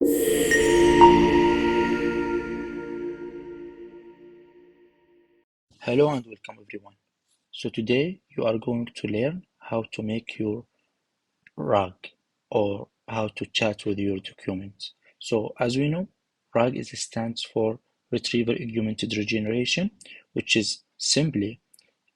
Hello and welcome everyone. So today you are going to learn how to make your RAG or how to chat with your documents. So as we know, RAG stands for Retriever-Augmented Generation, which is simply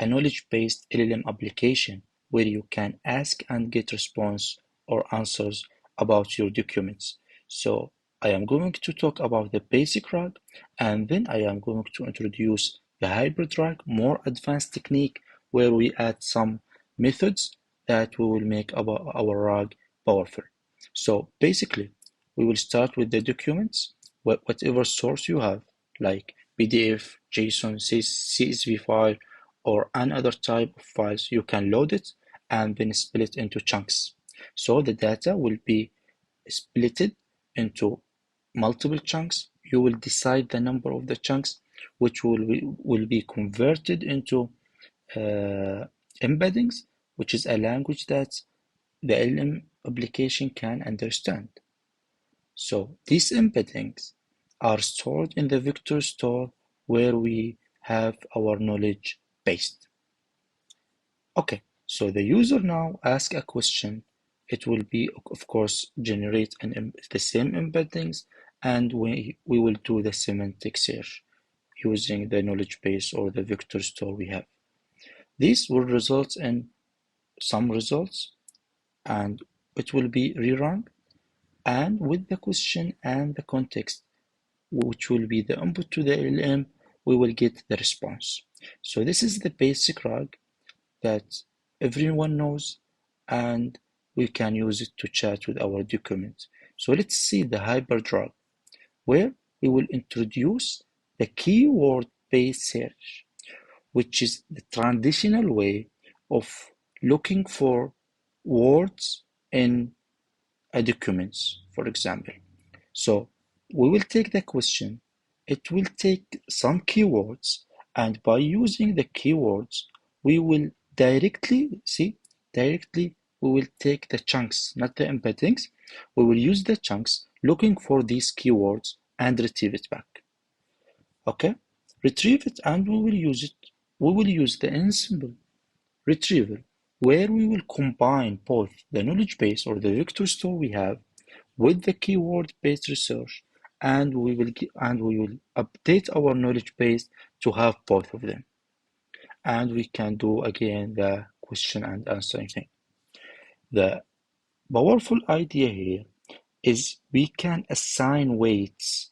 a knowledge-based LLM application where you can ask and get response or answers about your documents. So I am going to talk about the basic RAG, and then I am going to introduce the hybrid RAG, more advanced technique where we add some methods that will make our RAG powerful. So basically, we will start with the documents, whatever source you have, like PDF, JSON, CSV file, or another type of files. You can load it and then split into chunks. So the data will be splitted into multiple chunks. You will decide the number of the chunks, which will be converted into embeddings, which is a language that the LM application can understand. So these embeddings are stored in the vector store where we have our knowledge based. Okay, so the user now asks a question. It will be, of course, generate the same embeddings, and we will do the semantic search using the knowledge base or the vector store we have. This will result in some results, and it will be rerun, and with the question and the context, which will be the input to the LM, we will get the response. So this is the basic RAG that everyone knows, and we can use it to chat with our documents. So let's see the hybrid RAG, where we will introduce the keyword-based search, which is the traditional way of looking for words in a documents, for example. So we will take the question, it will take some keywords, and by using the keywords, we will directly we will take the chunks, not the embeddings. We will use the chunks looking for these keywords and retrieve it back. Okay, retrieve it, and we will use it. We will use the ensemble retrieval, where we will combine both the knowledge base or the vector store we have with the keyword-based research, and we will update our knowledge base to have both of them. And we can do again the question and answering thing. The powerful idea here is we can assign weights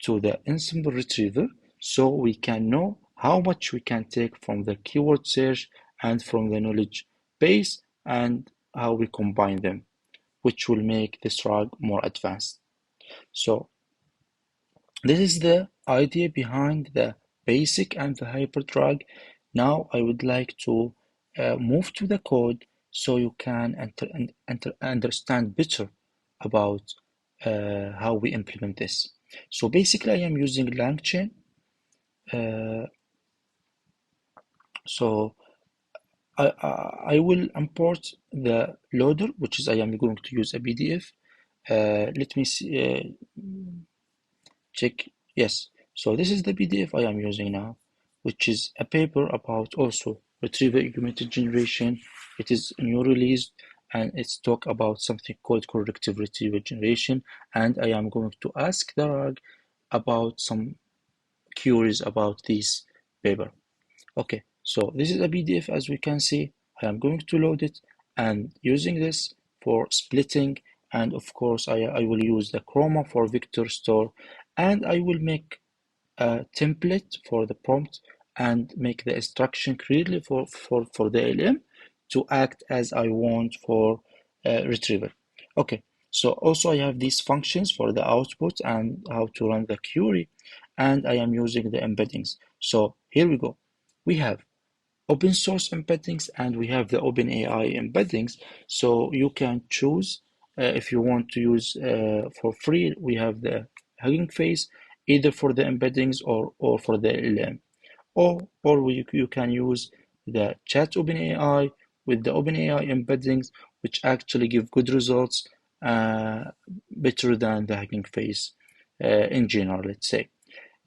to the ensemble retriever, so we can know how much we can take from the keyword search and from the knowledge base, and how we combine them, which will make this RAG more advanced. So this is the idea behind the basic and the hybrid RAG. Now I would like to move to the code so you can understand better about how we implement this. So basically I am using LangChain. So I will import the loader, which is I am going to use a PDF. Let me see, check. Yes, so this is the PDF I am using now, which is a paper about also Retriever-Augmented Generation. It is new release, and it's talk about something called corrective retrieval generation, and I am going to ask the RAG about some queries about this paper. Okay, so this is a PDF, as we can see. I am going to load it and using this for splitting, and of course I will use the chroma for vector store, and I will make a template for the prompt and make the instruction clearly for the LM to act as I want for retrieval. Okay, so also I have these functions for the output and how to run the query, and I am using the embeddings. So here we go. We have open source embeddings and we have the OpenAI embeddings. So you can choose if you want to use for free. We have the Hugging Face either for the embeddings or for the LM, or you can use the chat OpenAI with the OpenAI embeddings, which actually give good results, better than the Hugging Face in general, let's say.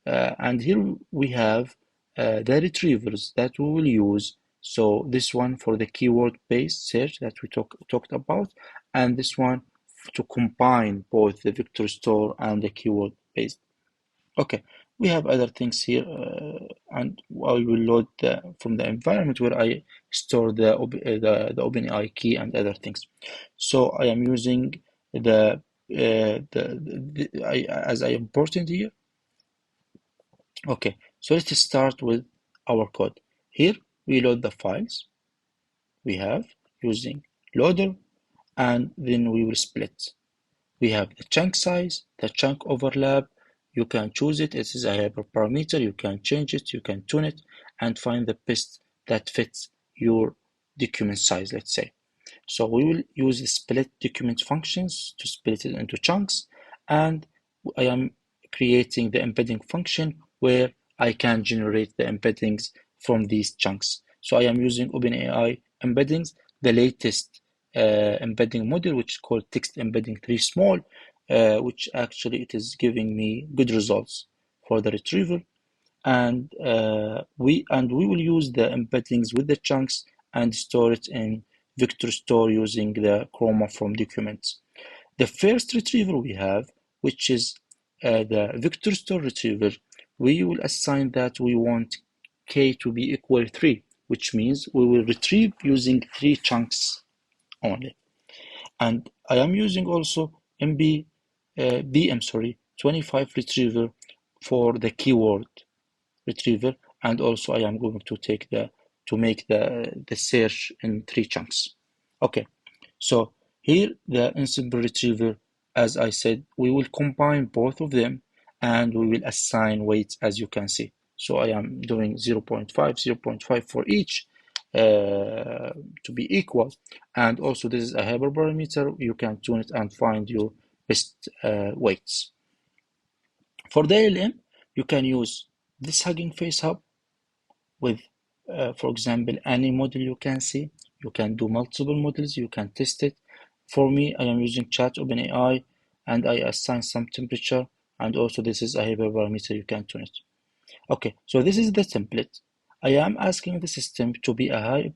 And here we have the retrievers that we will use. So this one for the keyword-based search that we talked about, and this one to combine both the vector store and the keyword-based. Okay, we have other things here, and I will load from the environment where I store the OpenAI key and other things. So I am using as I important here. Okay, so let's start with our code. Here we load the files we have using loader, and then we will split. We have the chunk size, the chunk overlap. You can choose it. It is a hyperparameter. You can change it. You can tune it and find the best that fits your document size, let's say. So we will use the split document functions to split it into chunks, and I am creating the embedding function where I can generate the embeddings from these chunks. So I am using OpenAI embeddings, the latest embedding model, which is called text embedding 3 small, which actually it is giving me good results for the retrieval. And we will use the embeddings with the chunks and store it in vector store using the chroma from documents. The first retriever we have, which is the vector store retriever, we will assign that we want k to be equal 3, which means we will retrieve using 3 chunks only. And I am using also BM25 retriever for the keyword retriever, and also I am going to make the search in 3 chunks. Okay, so here the ensemble retriever, as I said, we will combine both of them and we will assign weights, as you can see. So I am doing 0.5, 0.5 for each to be equal, and also this is a hyperparameter. You can tune it and find your best weights. For the LM, you can use this Hugging Face Hub with, for example, any model you can see. You can do multiple models, you can test it. For me, I am using Chat OpenAI, and I assign some temperature, and also this is a hyperparameter, you can tune it. Okay, so this is the template. I am asking the system to be a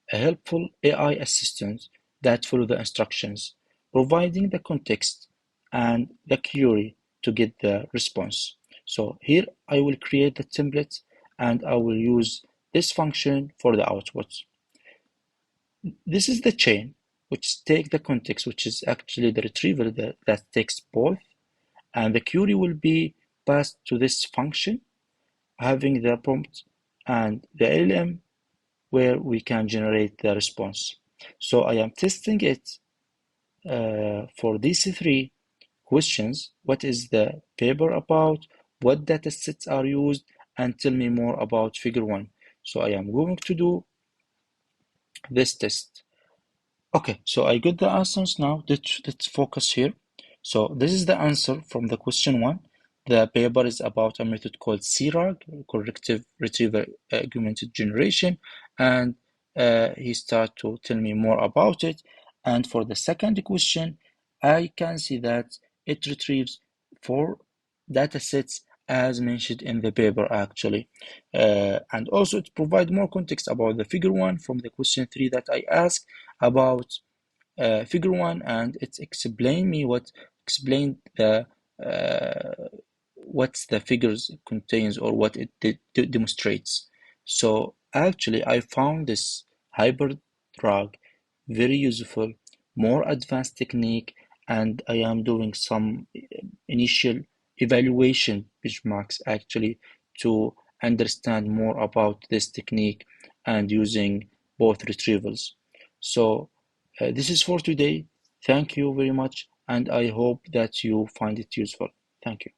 helpful AI assistant that follow the instructions, providing the context and the query to get the response. So here I will create the template and I will use this function for the output. This is the chain which take the context, which is actually the retriever that takes both, and the query will be passed to this function having the prompt and the LM where we can generate the response. So I am testing it for these 3 questions. What is the paper about? What data sets are used? And tell me more about figure 1. So I am going to do this test. Okay, so I got the answers now. Let's focus here. So this is the answer from the question 1. The paper is about a method called CRAG, Corrective Retriever-Augmented Generation, and he started to tell me more about it. And for the second question, I can see that it retrieves 4 data sets as mentioned in the paper actually. And also it provides more context about the figure 1 from the question 3 that I asked about figure 1, and it explained the what the figures contains or what it demonstrates. So actually I found this hybrid RAG very useful, more advanced technique, and I am doing some initial evaluation benchmarks actually to understand more about this technique and using both retrievals. So this is for today. Thank you very much, and I hope that you find it useful. Thank you.